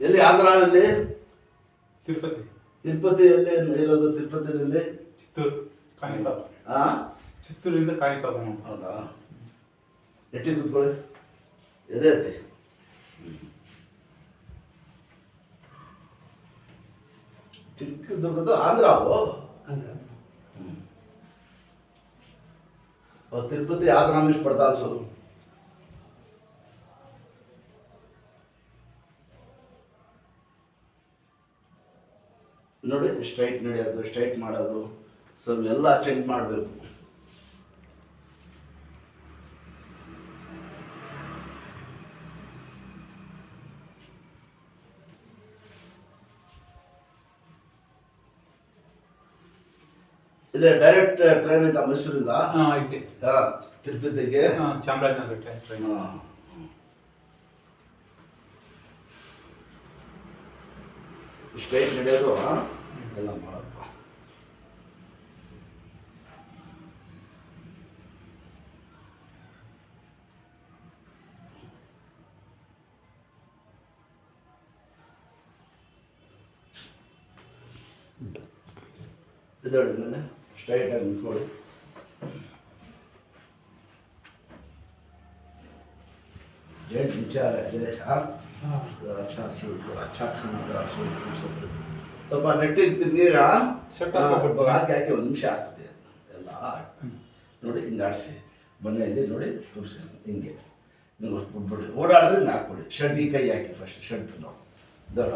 ಎಲ್ಲಿ ಆಂಧ್ರಲ್ಲಿ? ತಿರುಪತಿ. ತಿರುಪತಿಯಲ್ಲಿ ಇರೋದು? ತಿರುಪತಿಯಲ್ಲಿ ಚಿತ್ತೂರು ಕಾಣಿಕಾಲ. ಚಿತ್ತೂರಿಂದ ಕಾಣಿಕಾಲ. ಹೌದಾ? ಎಟ್ಟಿ ಕೂತ್ಕೊಳ್ಳಿ, ಎದೆ ಎತ್ತಿ. ಚಿತ್ರದುರ್ಗದ ಆಂಧ್ರವು ತಿರುಪತಿ आंध्र में पड़ता सो। ನೋಡಿ ಸ್ಟ್ರೈಟ್ ನಡೆಯೋದು, ಸ್ಟ್ರೈಟ್ ಮಾಡೋದು, ಸ್ವಲ್ಪ ಎಲ್ಲ ಚೆಕ್ ಮಾಡಬೇಕು. ಇಲ್ಲ ಡೈರೆಕ್ಟ್ ಟ್ರೈನ್ ಐತಾ ಮೈಸೂರಿಂದ? ಐತೆ. ತಿರುಪತಿಗೆ ಚಾಮರಾಜನಗರ ಟ್ರೈನ್. ಸ್ಟ್ರೈಟ್ ನಡೆಯೋದು ಎಲ್ಲ ಮಾಡಪ್ಪ. ಇದೊಡಿ ಮೇಲೆ ಸ್ಟ್ರೈಟ್ ಆಗಿ ನಿಂತ್ಕೊಳ್ಳಿ. जेंट नीचे आ रहा है। हाँ अच्छा अच्छा खाना ಸ್ವಲ್ಪ ನೆಟ್ಟಿರ್ತೀನಿ ನೀರ ಹಾಕಿ ಹಾಕಿ ಒಂದು ನಿಮಿಷ ಹಾಕ್ತೀವಿ ಎಲ್ಲ ನೋಡಿ. ಹಿಂಗೆ ಆಡಿಸಿ ಮನೆಯಲ್ಲಿ ನೋಡಿ ತೋರಿಸಿ ಹಿಂಗೆ ಹಿಂಗೆ ಬಿಟ್ಬಿಡಿ. ಓಡಾಡಿದ್ರೆ ಹಿಂಗೆ ಹಾಕ್ಬಿಡಿ. ಶಡ್ಡಿಗೆ ಕೈ ಹಾಕಿ ಫಸ್ಟ್ ಶಡ್ ನಾವು ದೊಡ್ಡ